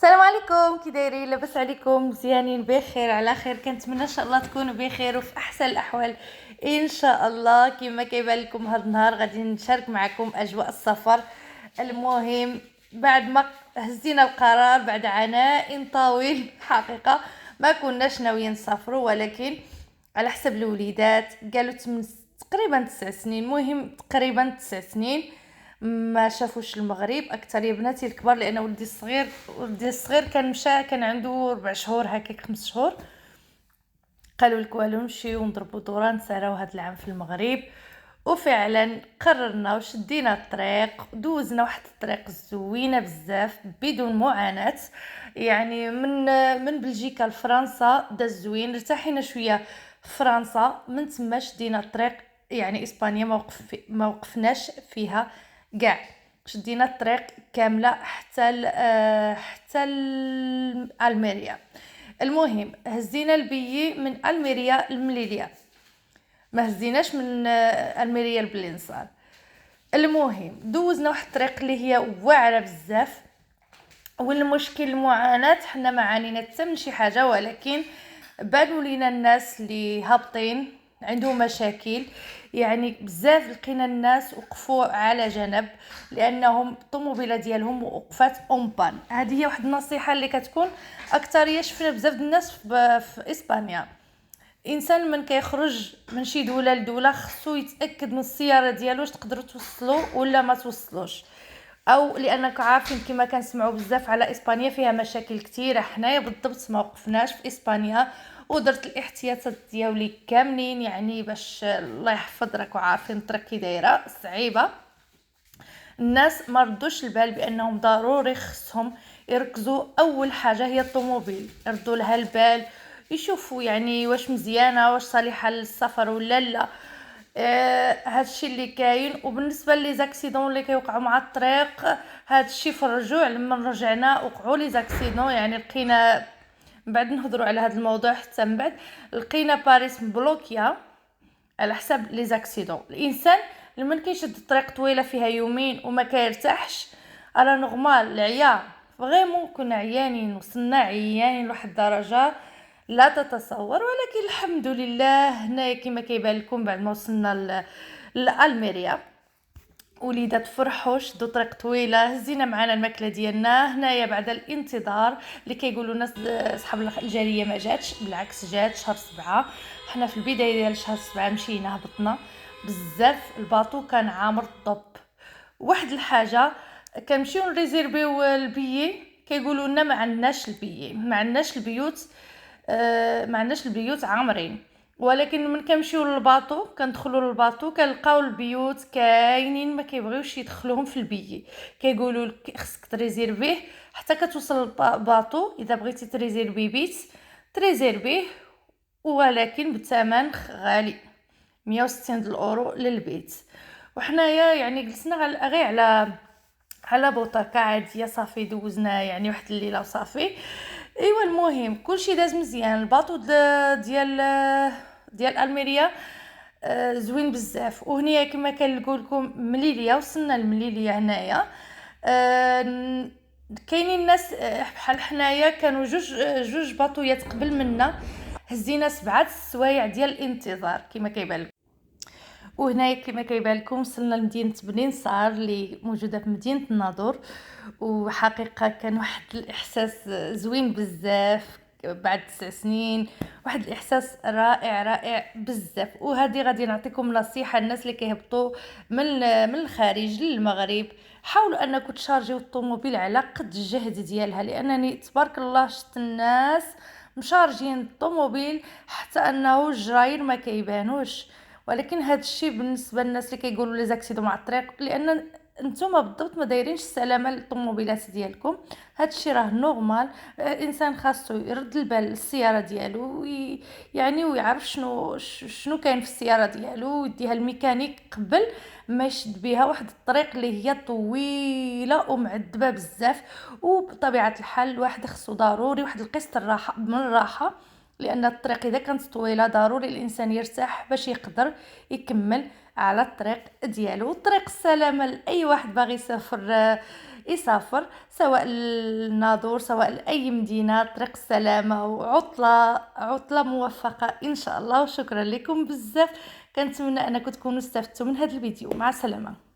السلام عليكم، كي دايرين؟ لاباس عليكم؟ مزيانين؟ بخير على خير؟ كنتمنى ان شاء الله تكونوا بخير وفي احسن الاحوال ان شاء الله. كما كيبان لكم هذا النهار غادي نشارك معكم اجواء السفر. المهم بعد ما هزينا القرار بعد عناء طويل حقيقه ما كناش ناويين نسافروا، ولكن على حسب الوليدات قالوا تقريبا 9 سنين، مهم تقريبا 9 سنين ما شافوش المغرب. اكثر بناتي الكبار، لان ولدي الصغير كان عنده 4 شهور هكاك 5 شهور. قالوا لك والو نمشيو نضربوا دوره نسراو هذا العام في المغرب. وفعلا قررنا وشدينا الطريق، دوزنا واحد الطريق زوينه بزاف بدون معاناه. يعني من بلجيكا لفرنسا دا زوين، ارتاحينا شويه في فرنسا، من تما شدينا الطريق. يعني اسبانيا ما وقفناش فيها كاع، شدينا الطريق كامله حتى الميريا. المهم هزينا البيي من الميريا لمليليا، ما هزيناش من الميريا لبلينصار. المهم دوزنا واحد الطريق اللي هي واعره بزاف، والمشكل المعاناه حنا ما عانينا حتى من شي حاجه، ولكن بانوا لينا الناس اللي هابطين عندهم مشاكل. يعني بزاف لقينا الناس وقفوا على جنب لانهم الطوموبيله ديالهم وقفات اونبان. هذه هي واحد النصيحه اللي كتكون اكثريه شفنا بزاف الناس في اسبانيا. انسان من كيخرج من شي دوله لدوله خصو يتاكد من السياره ديالو واش تقدروا توصلوا ولا ما توصلوش، او لانك عارفين كما كنسمعوا بزاف على اسبانيا فيها مشاكل كثيره. حنايا بالضبط ما وقفناش في اسبانيا ودرت الاحتياطات ديالي كاملين، يعني باش الله يحفظ، راكو عارفين الطريق كي دايره صعيبه. الناس ما ردوش البال بانهم ضروري خصهم يركزوا اول حاجه هي الطوموبيل، يردوا لها البال، يشوفوا يعني واش مزيانه، واش صالحه للسفر ولا لا. هادشي اللي كاين. وبالنسبه لي زاكسيدون اللي كيوقعوا مع الطريق، هادشي في الرجوع لما رجعنا وقعوا لي زاكسيدون. يعني لقينا من بعد نهضروا على هذا الموضوع حتى من بعد، لقينا باريس مبلوكيه على حسب لي زاكسيدون. الانسان لما كيشد الطريق طويله فيها يومين وما كيرتاحش، على نورمال العيا فريمون كنا عيانين، وصلنا عيانين لواحد الدرجه لا تتصور. ولكن الحمد لله هنايا كما كيبان لكم بعد ما وصلنا لالميريا وليدات فرحوا، شدوا طريق طويله، هزينا معنا الماكله ديالنا. هنايا بعد الانتظار اللي كيقولوا الناس اصحاب الجاليه ما جاتش، بالعكس جات شهر 7. حنا في البدايه ديال شهر 7 مشينا هبطنا بزاف، الباطو كان عامر الطب. واحد الحاجه كنمشيو نريزيربيو البيي كيقولوا لنا ما عندناش البيي، ما عندناش البيوت، ما عندناش البيوت عامرين. ولكن من كنمشيو للباطو كندخلوا للباطو كنلقاو البيوت كاينين، ما كيبغيوش يدخلوهم في البيي، كيقولوا لك خصك تريزيربيه حتى كتوصل الباطو. اذا بغيتي تريزيربي بيت تريزيربيه، ولكن بثمن غالي، 160 الاورو للبيت. وحنايا يعني جلسنا غير على بوطاكا عاديه صافي، دوزنا يعني واحد الليله وصافي. ايوا المهم كلشي داز مزيان. الباطو ديال الميريا زوين بزاف. وهنايا كما كنقول لكم مليليا، وصلنا لمليليا هنايا. كاينين الناس بحال حنايا كانوا جوج باطويات قبل منا، هزينا 7 سوايع ديال الانتظار كما كيبان. وهنايا كما كيبان لكم وصلنا لمدينه بنين اللي موجوده في مدينه الناظور. وحقيقه كان واحد الاحساس زوين بزاف بعد 9 سنين، واحد الاحساس رائع رائع بزاف. وهذه غادي نعطيكم نصيحه الناس اللي كيهبطوا من الخارج للمغرب، حاولوا انكم تشارجيو الطوموبيل على قد الجهد ديالها، لانني تبارك الله شفت الناس مشارجين الطوموبيل حتى انه الجراير ما كيبانوش. ولكن هذا الشيء بالنسبه للناس اللي كيقولوا لي زاكسيدو مع الطريق، لان نتوما بالضبط ما دايرينش السلامه للطوموبيلات ديالكم. هذا الشيء راه نورمال. الانسان خاصو يرد البال للسياره ديالو يعني ويعرف شنو كاين في السياره ديالو، ويديها الميكانيك قبل ما يشد بها واحد الطريق اللي هي طويله ومعذبه بزاف. وبطبيعه الحال الواحد خصو ضروري واحد القسط الراحه من الراحه، لان الطريق اذا كانت طويله ضروري الانسان يرتاح باش يقدر يكمل على الطريق ديالو. الطريق السلامه لاي واحد باغي يسافر يسافر، سواء للناظور سواء لأي مدينة. طريق السلامة وعطلة موفقة إن شاء الله. وشكرا لكم بزاف، كنتمنى أنكم تكونوا استفدتوا من هذا الفيديو. مع السلامة.